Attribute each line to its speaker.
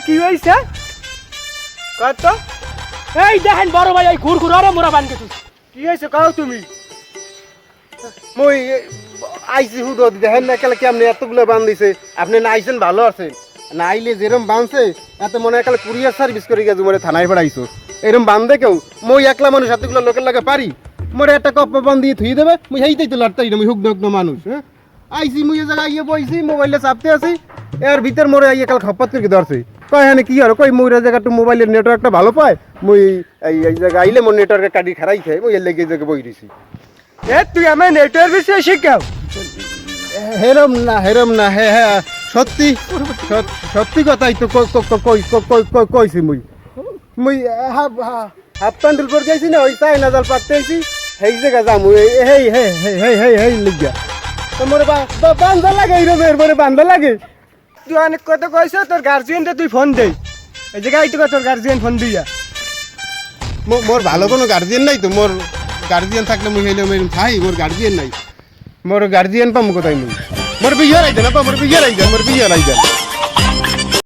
Speaker 1: কি হইছে কত
Speaker 2: এই দেখেন বড় ভাই এই ঘুরঘুর আরে মোরা বানকে তুই
Speaker 1: কি হইছে কও তুমি
Speaker 3: মই আইসি হুদ দেখেন না একালে কেমনি এতগুলো বান দিছে আপনি না আইছেন ভালো আছেন না আইলে যেরম বানছে এত মনে হয় একালে কুরিয়ার সার্ভিস করে গেছে মরে থানায় পড়াইছো এরম বান্ধে কেউ মই একলা মানুষ এতগুলো লোকের লাগে পারি মোরে একটা কপ বান দিয়ে থুই দেবে মুই হেইতেই তো লড়তাই না মুই হুক নগ্ন মানুষ হ্যাঁ আইসি মুই এ জায়গায় আইয়ে বইছি মোবাইলে চাপতে আছি এর ভিতর মোরে আইয়ে কাল খপ্পাত করে ধরছে কয় হানে কি আর কই মুইরা জায়গা তো মোবাইলের নেটওয়ার্কটা ভালো পায় মুই এই জায়গা আইলে মোর নেটওয়ার্কে কাটি খারাই খাই মুই এর লেগে এই জায়গায় বই দিছি
Speaker 1: এ তুই আমার নেটওয়ার্ক বিষয়ে শিখাও
Speaker 3: হেরম না হ্যাঁ হ্যাঁ সত্যি সত্যি কথাই তো কইছি মুই হাফ প্যান্ডেল পর গেছি না ওই চাই না জাল পাততে আইছি সেই জায়গা যাম হেই লিগা তো মোরে বান্ধা লাগে এইরকম এর পরে বান্ধা লাগে
Speaker 1: তুই অনেক কথা কইছ তোর গার্জিয়ানটা তুই ফোন দে এই জায়গায় আইতো তোর গার্জিয়ান ফোন দিয়া
Speaker 3: মোর ভালো কোনো গার্জিয়ান নাই তো মোর গার্জিয়ান থাকলে মুই হইলে খাই মোর গার্জিয়ান নাই মোর গার্জিয়ান পাম কোথায় মুই মোর বিয়ে রাইতে না মোর বিয়ে রাইতে